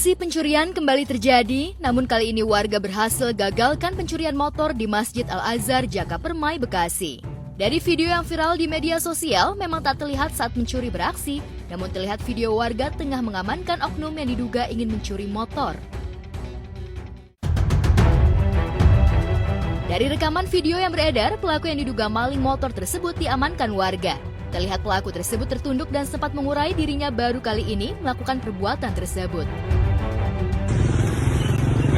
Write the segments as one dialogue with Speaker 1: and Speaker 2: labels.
Speaker 1: Aksi pencurian kembali terjadi, namun kali ini warga berhasil gagalkan pencurian motor di Masjid Al-Azhar, Jakapermai, Bekasi. Dari video yang viral di media sosial, memang tak terlihat saat pencuri beraksi, namun terlihat video warga tengah mengamankan oknum yang diduga ingin mencuri motor. Dari rekaman video yang beredar, pelaku yang diduga maling motor tersebut diamankan warga. Terlihat pelaku tersebut tertunduk dan sempat mengurai dirinya baru kali ini melakukan perbuatan tersebut.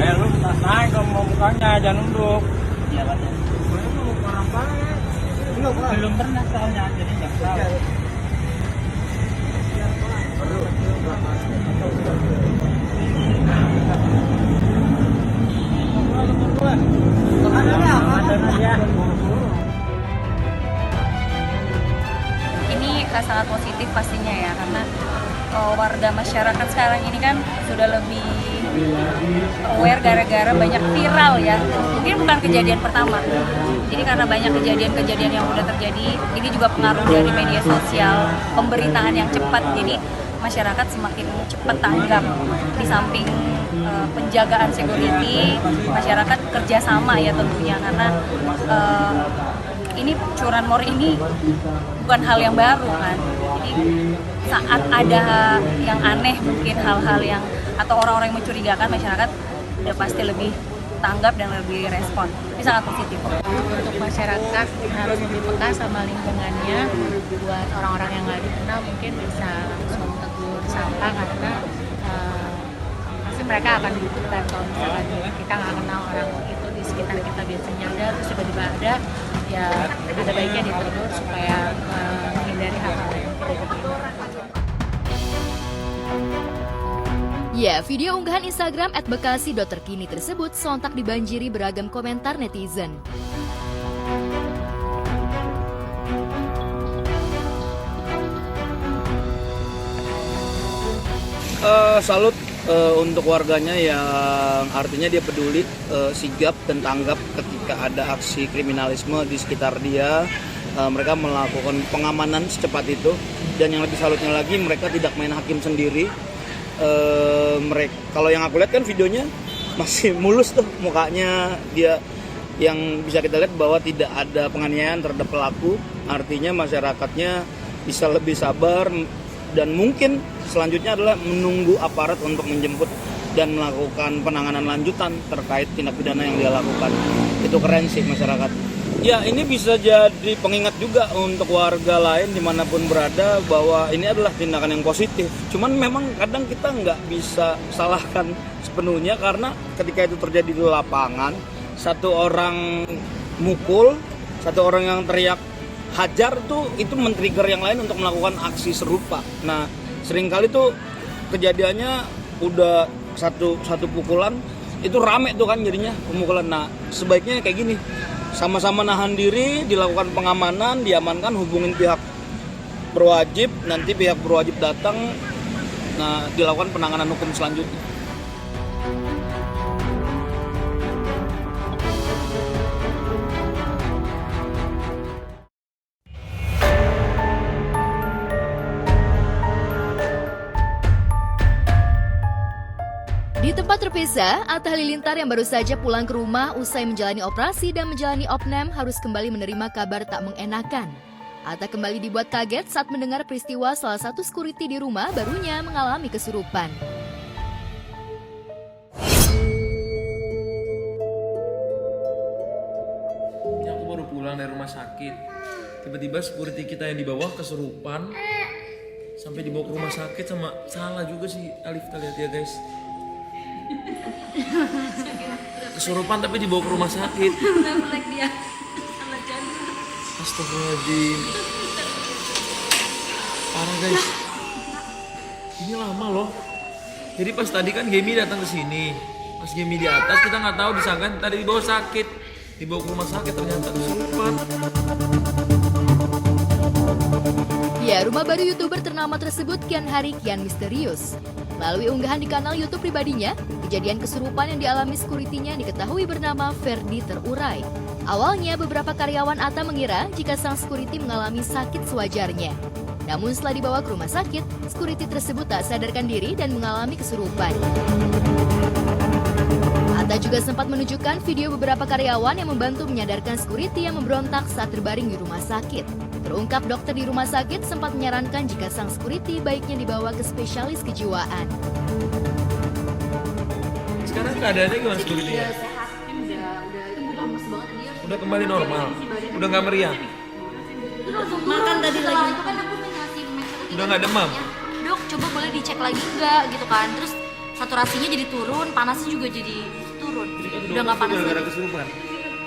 Speaker 2: Lu naik kalau mau bukanya, jangan nunduk.
Speaker 3: Iya, Pak. Belum pernah soalnya, jadi nggak tahu.
Speaker 4: Ini sangat positif pastinya ya, karena warga masyarakat sekarang ini kan sudah lebih aware gara-gara banyak viral ya. Mungkin bukan kejadian pertama. Jadi karena banyak kejadian-kejadian yang udah terjadi, ini juga pengaruh dari media sosial, pemberitaan yang cepat. Jadi masyarakat semakin cepat tanggap. Di samping penjagaan security, masyarakat kerjasama ya tentunya, karena ini curanmor ini bukan hal yang baru kan. Jadi saat ada yang aneh, mungkin hal-hal yang atau orang-orang yang mencurigakan, masyarakat udah pasti lebih tanggap dan lebih respon. Ini sangat positif.
Speaker 5: Untuk masyarakat harus lebih peka sama lingkungannya. Buat orang-orang yang nggak dikenal mungkin bisa langsung tegur sapa, karena pasti mereka akan dibutuhkan. Kalau misalkan kita nggak kenal orang itu di sekitar kita biasanya ada, terus tiba-tiba ada, ya ada baiknya ditegur supaya menghindari hal-hal yang tidak diinginkan.
Speaker 1: Ya, video unggahan Instagram @bekasi.terkini tersebut sontak dibanjiri beragam komentar netizen.
Speaker 6: Salut untuk warganya yang artinya dia peduli, sigap dan tanggap ketika ada aksi kriminalisme di sekitar dia. Mereka melakukan pengamanan secepat itu, dan yang lebih salutnya lagi, mereka tidak main hakim sendiri. Mereka, kalau yang aku lihat kan videonya masih mulus tuh mukanya dia, yang bisa kita lihat bahwa tidak ada penganiayaan terhadap pelaku. Artinya masyarakatnya bisa lebih sabar, dan mungkin selanjutnya adalah menunggu aparat untuk menjemput dan melakukan penanganan lanjutan terkait tindak pidana yang dia lakukan. Itu keren sih masyarakat. Ya, ini bisa jadi pengingat juga untuk warga lain dimanapun berada bahwa ini adalah tindakan yang positif. Cuman memang kadang kita nggak bisa salahkan sepenuhnya, karena ketika itu terjadi di lapangan, satu orang mukul, satu orang yang teriak hajar tuh, itu men-trigger yang lain untuk melakukan aksi serupa. Nah, seringkali tuh kejadiannya udah satu pukulan itu rame tuh kan jadinya pemukulan. Nah, sebaiknya kayak gini, sama-sama nahan diri, dilakukan pengamanan, diamankan, hubungin pihak berwajib, nanti pihak berwajib datang, nah dilakukan penanganan hukum selanjutnya.
Speaker 1: Di tempat terpisah, Atta Halilintar yang baru saja pulang ke rumah usai menjalani operasi dan menjalani opname harus kembali menerima kabar tak mengenakan. Atta kembali dibuat kaget saat mendengar peristiwa salah satu security di rumah barunya mengalami kesurupan.
Speaker 7: Ini aku baru pulang dari rumah sakit. Tiba-tiba security kita yang di bawah kesurupan. Sampai dibawa ke rumah sakit, sama salah juga sih Alif, kita lihat ya guys. Kesurupan tapi dibawa ke rumah sakit. Astagfirullahaladzim. Parah guys. Ini lama loh. Jadi pas tadi kan Gemi datang ke sini. Pas Gemi di atas, kita nggak tahu, disangka tadi dibawa sakit. Dibawa ke rumah sakit, ternyata kesurupan.
Speaker 1: Ya, rumah baru YouTuber ternama tersebut kian hari kian misterius. Melalui unggahan di kanal YouTube pribadinya, kejadian kesurupan yang dialami security-nya diketahui bernama Ferdi terurai. Awalnya beberapa karyawan Atta mengira jika sang security mengalami sakit sewajarnya. Namun setelah dibawa ke rumah sakit, security tersebut tak sadarkan diri dan mengalami kesurupan. Atta juga sempat menunjukkan video beberapa karyawan yang membantu menyadarkan security yang memberontak saat terbaring di rumah sakit. Terungkap dokter di rumah sakit sempat menyarankan jika sang security baiknya dibawa ke spesialis kejiwaan.
Speaker 7: Sekarang keadaannya gimana security-nya? Udah kembali normal? Udah nggak meriang?
Speaker 8: Makan tadi lagi itu kan aku ngasih metode
Speaker 7: Udah nggak demam?
Speaker 8: Dok, coba boleh dicek lagi enggak gitu kan. Terus saturasinya jadi turun, panasnya juga jadi turun. Udah nggak panas
Speaker 7: gara-gara
Speaker 8: lagi.
Speaker 7: kesurupan.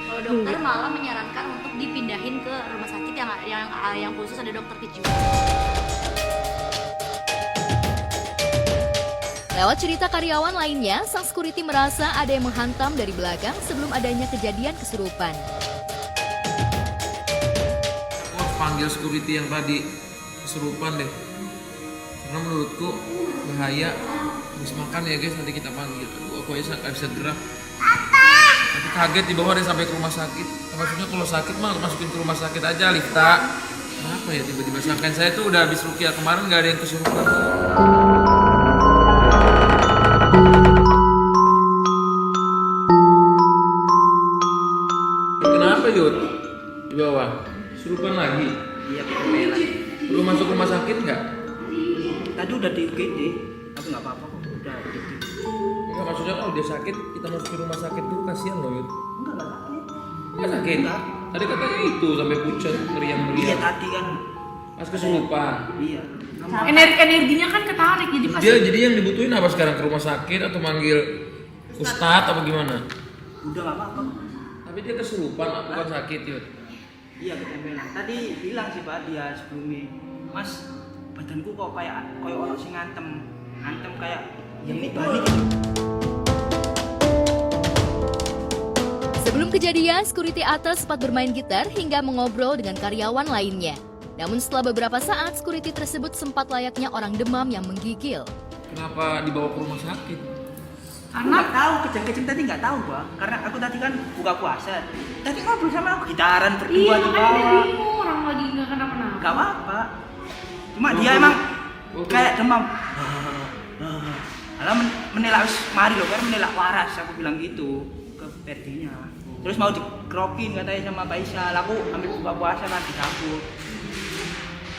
Speaker 8: Kalau dokter malah menyarankan untuk dipindahin ke rumah sakit yang khusus ada dokter kejiwaan.
Speaker 1: Lewat cerita karyawan lainnya, sang security merasa ada yang menghantam dari belakang sebelum adanya kejadian kesurupan.
Speaker 7: Aku harus panggil security yang tadi kesurupan deh. Karena menurutku bahaya. Habis makan ya guys, nanti kita panggil. Aduh, aku aja nggak bisa gerak. Aku kaget dibawa dia sampai ke rumah sakit. Maksudnya kalau sakit mah masukin ke rumah sakit aja, Lifta. Kenapa ya tiba-tiba sangkain saya tuh udah habis rukiah kemarin nggak ada yang kesurupan. Kenapa Yud? Di bawah? Kesurupan lagi?
Speaker 6: Iya, ketemelan.
Speaker 7: Perlu masuk rumah sakit nggak?
Speaker 6: Tadi udah di UGD, aku nggak apa-apa kok, udah di UGD.
Speaker 7: Enggak, maksudnya kalau dia sakit, kita masukin rumah sakit dulu, kasihan loh Yud.
Speaker 6: Enggak sakit.
Speaker 7: Enggak sakit?
Speaker 6: Enggak.
Speaker 7: Tadi katanya itu sampai pucat,
Speaker 6: Iya
Speaker 7: meriang-meriang.
Speaker 6: tadi kan.
Speaker 7: Pas kesurupan.
Speaker 6: Iya.
Speaker 5: Energinya kan ketarik jadi pas.
Speaker 7: Jadi yang dibutuhin apa sekarang, ke rumah sakit atau manggil ustadz apa gimana?
Speaker 6: Udah nggak apa-apa.
Speaker 7: Tapi dia kesurupan, bukan sakit Yud.
Speaker 6: Iya ketempelan. Tadi bilang sih Pak dia sebelumnya, Mas badanku kok kayak orang sing ngantem kayak yang ini balik.
Speaker 1: Sebelum kejadian, security Atta sempat bermain gitar hingga mengobrol dengan karyawan lainnya. Namun setelah beberapa saat, security tersebut sempat layaknya orang demam yang menggigil.
Speaker 7: Kenapa dibawa ke rumah sakit?
Speaker 6: Aku nggak tahu kejang-kejang tadi nggak tahu Pak, karena aku tadi kan buka puasa. Tadi ngobrol sama aku gitaran berdua di bawah.
Speaker 5: Orang lagi nggak kenapa-napa.
Speaker 6: Gak apa-apa. Cuma dia emang kayak demam. Alah menelak mari loh, kan menelak waras aku bilang gitu ke Ferdinya. Terus mau dikrokin katanya sama Pak Isal. Aku ambil buka puasa kan dicabut.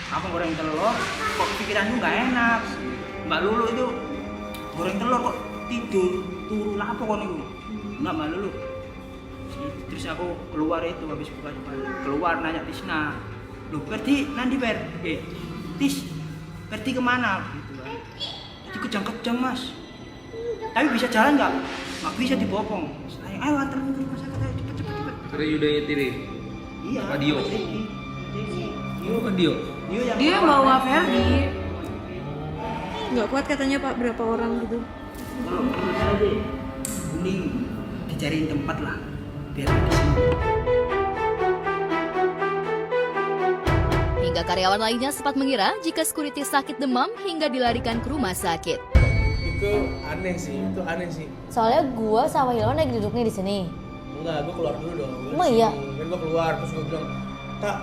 Speaker 6: Aku goreng telur, kok pikiranku nggak enak. Mbak Lulu itu goreng telur kok tidur turu lah apa kon itu? Enggak Mbak Lulu. Terus aku keluar itu habis buka keluar nanya Tisna. Loh Ferdi nanti Tis Ferdi kemana? Gitu kan. Jadi kejang-kejang Mas. Tapi bisa jalan nggak? Nggak bisa dibopong. Saya ayo anterin ke rumah sakit ayo cepet.
Speaker 7: Karena Yuda nyetirin.
Speaker 6: Iya.
Speaker 7: Apa Dio? Oh kan Dio?
Speaker 5: Dia yang bawa Ferdi.
Speaker 8: Nggak kuat katanya Pak, berapa orang gitu.
Speaker 6: Kalau menurut saya deh, mending dicariin tempat lah biar di sini.
Speaker 1: Hingga karyawan lainnya sempat mengira jika security sakit demam hingga dilarikan ke rumah sakit.
Speaker 9: Itu aneh sih.
Speaker 8: Soalnya gua sama Hilman lagi duduknya di sini.
Speaker 9: Enggak, gue keluar dulu dong.
Speaker 8: Emang iya?
Speaker 9: Kan gue keluar terus gue bilang, "Tak,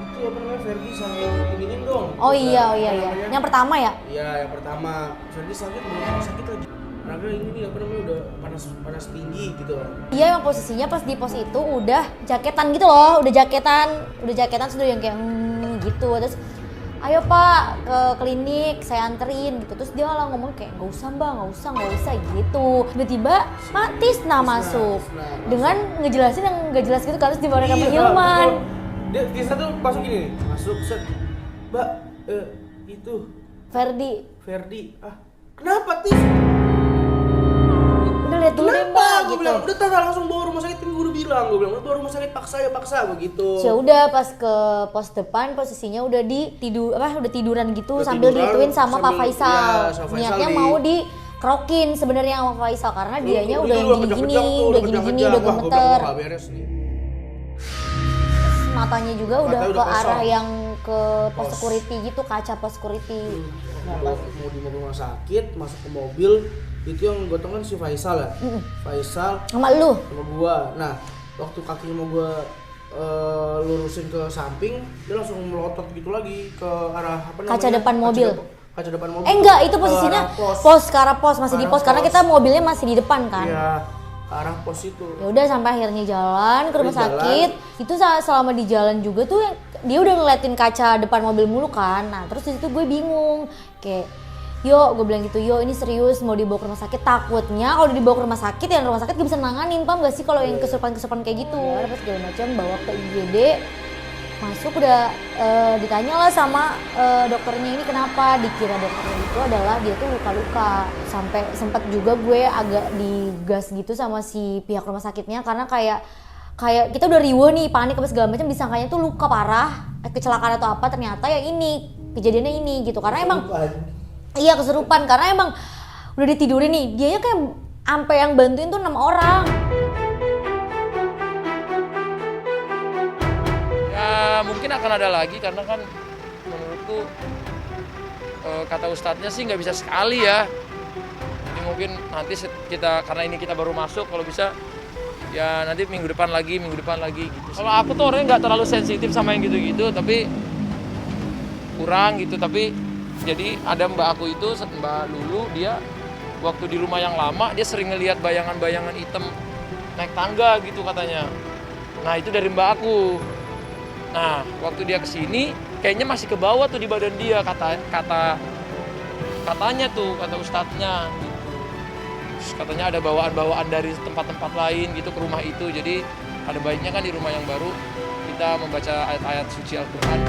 Speaker 9: itu apa namanya Ferdi sambil iniin dong."
Speaker 8: Oh iya.
Speaker 9: Namanya-
Speaker 8: Yang pertama ya?
Speaker 9: Iya, yang pertama. Ferdi sakit, belum sakit lagi. Karena ini nih apa namanya udah panas tinggi gitu.
Speaker 8: Iya, emang posisinya pas di pos itu udah jaketan gitu loh, udah jaketan sudah yang kayak gitu. Terus ayo Pak ke klinik, saya anterin gitu. Terus dia malah ngomong kayak nggak usah Mbak, nggak usah gitu. Tiba-tiba Pak Tisna masuk dengan ngejelasin yang nggak jelas gitu kan, terus dibawa sama Hilman.
Speaker 9: Dia Tisna tuh masuk gini nih, masuk set. Mbak, itu
Speaker 8: Ferdi,
Speaker 9: kenapa Tis?
Speaker 8: udah lihat dulu deh Mbak
Speaker 9: Gue
Speaker 8: gitu.
Speaker 9: bilang, udah tak langsung bawa rumah sakit, kan gue udah bilang, bawa rumah sakit paksa begitu.
Speaker 8: Ya udah pas ke pos depan posisinya udah udah tiduran gitu
Speaker 9: Udah
Speaker 8: sambil
Speaker 9: tiduran,
Speaker 8: diituin sama Pak
Speaker 9: sambil-
Speaker 8: Faisal.
Speaker 9: iya, sama Faisal
Speaker 8: Niatnya mau dikrokin sebenarnya sama Faisal karena dianya udah yang gini-gini, udah gemeter.
Speaker 9: Gak beres nih.
Speaker 8: Matanya juga udah
Speaker 9: Matanya
Speaker 8: ke
Speaker 9: udah kosong.
Speaker 8: arah yang ke pos
Speaker 9: Pos.
Speaker 8: security gitu, kaca pos security.
Speaker 9: Mau di rumah sakit, masuk ke mobil, itu yang gotong kan si Faisal ya. Faisal
Speaker 8: Sama lu.
Speaker 9: sama gua. Nah, waktu kaki mau gua lurusin ke samping, dia langsung melotot gitu lagi ke arah apa namanya?
Speaker 8: Kaca depan mobil.
Speaker 9: Kaca depan mobil.
Speaker 8: Enggak, itu posisinya ke arah pos, masih di pos karena
Speaker 9: pos.
Speaker 8: kita mobilnya masih di depan kan.
Speaker 9: Iya, ke arah pos itu.
Speaker 8: Ya udah sampai akhirnya jalan ke rumah sakit. Itu selama di jalan juga tuh dia udah ngeliatin kaca depan mobil mulu kan. Nah, terus di situ gue bingung. Kayak, "Yo," gue bilang gitu, "Yo, ini serius mau dibawa ke rumah sakit." Takutnya kalau dibawa ke rumah sakit ya rumah sakit gak bisa nanganin, paham gak sih kalau yang kesurupan-kesurupan kayak gitu. Ya, pas segala macam bawa ke IGD. Masuk udah ditanya lah sama dokternya ini kenapa, dikira dokternya itu adalah dia tuh luka-luka. Sampai sempat juga gue agak digas gitu sama si pihak rumah sakitnya karena kayak kita udah riweuh nih, panik apa segala macam, disangkanya tuh luka parah, kecelakaan atau apa, ternyata yang ini kejadiannya ini gitu. Karena emang iya kesurupan karena emang udah ditidurin nih, dianya kayak sampai yang bantuin tuh 6 orang.
Speaker 7: Ya mungkin akan ada lagi karena kan menurutku kata ustadznya sih nggak bisa sekali ya. Jadi mungkin nanti karena ini kita baru masuk, kalau bisa ya nanti minggu depan lagi gitu. Kalau aku tuh orangnya nggak terlalu sensitif sama yang gitu-gitu, tapi kurang gitu. Tapi jadi ada mbak aku itu, Mbak Lulu, dia waktu di rumah yang lama dia sering ngelihat bayangan-bayangan hitam naik tangga gitu katanya. Nah itu dari mbak aku. Nah waktu dia kesini kayaknya masih ke bawah tuh di badan dia katanya tuh kata ustadznya gitu. Terus katanya ada bawaan-bawaan dari tempat-tempat lain gitu ke rumah itu. Jadi ada baiknya kan di rumah yang baru kita membaca ayat-ayat suci Al-Quran.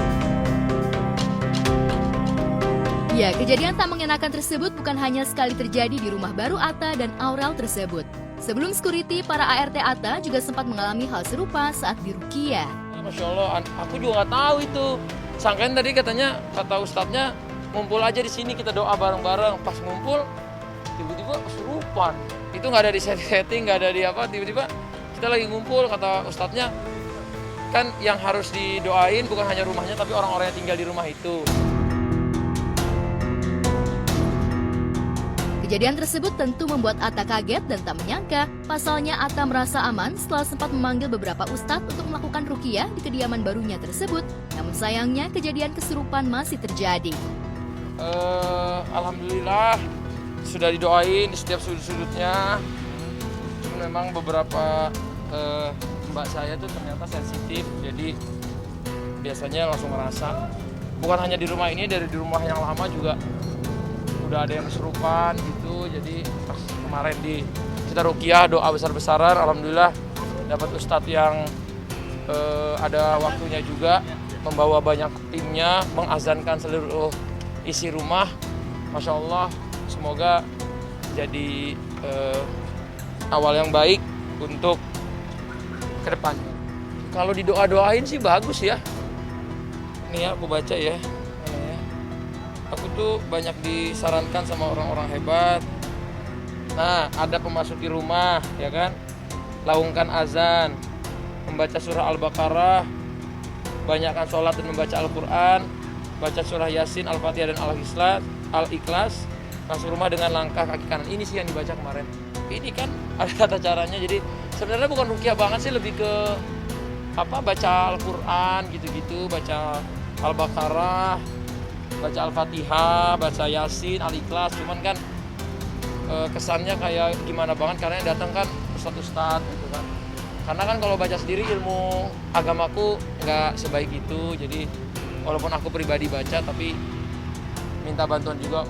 Speaker 1: Ya, kejadian tak mengenakan tersebut bukan hanya sekali terjadi di rumah baru Atta dan Aurel tersebut. Sebelum security, para ART Atta juga sempat mengalami hal serupa saat diruqyah.
Speaker 7: Masya Allah, aku juga nggak tahu itu. Sangkain tadi katanya, kata ustadznya, ngumpul aja di sini kita doa bareng-bareng. Pas ngumpul, tiba-tiba kesurupan. Itu nggak ada di setting, nggak ada di apa. Tiba-tiba kita lagi ngumpul, kata ustadznya, kan yang harus didoain bukan hanya rumahnya, tapi orang-orang yang tinggal di rumah itu.
Speaker 1: Kejadian tersebut tentu membuat Atta kaget dan tak menyangka. Pasalnya Atta merasa aman setelah sempat memanggil beberapa ustadz untuk melakukan ruqyah di kediaman barunya tersebut. Namun sayangnya kejadian kesurupan masih terjadi.
Speaker 7: Alhamdulillah sudah didoain di setiap sudut-sudutnya. Cuma memang beberapa mbak saya tuh ternyata sensitif. Jadi biasanya langsung ngerasa. Bukan hanya di rumah ini, dari di rumah yang lama juga udah ada yang kesurupan gitu. Jadi pas kemarin kita ruqyah doa besar-besaran, alhamdulillah dapat ustadz yang ada waktunya juga, membawa banyak timnya, mengazankan seluruh isi rumah. Masya Allah, semoga jadi awal yang baik untuk kedepannya. Kalau didoa-doain sih bagus ya. Nih ya, aku baca ya. Aku tuh banyak disarankan sama orang-orang hebat. Nah, ada memasuki rumah, ya kan? Laungkan azan, membaca surah Al-Baqarah, banyakkan sholat dan membaca Al-Quran, baca surah Yasin, Al-Fatihah dan Al-Ikhlas, masuk rumah dengan langkah kaki kanan. Ini sih yang dibaca kemarin. Ini kan ada tata caranya. Jadi sebenarnya bukan ruqyah banget sih, lebih ke baca Al-Quran gitu-gitu, baca Al-Baqarah, baca Al-Fatihah, baca Yasin, Al-Ikhlas. Cuman kan kesannya kayak gimana banget karena yang datang kan ustadz gitu kan. Karena kan kalau baca sendiri ilmu agamaku nggak sebaik itu. Jadi walaupun aku pribadi baca tapi minta bantuan juga.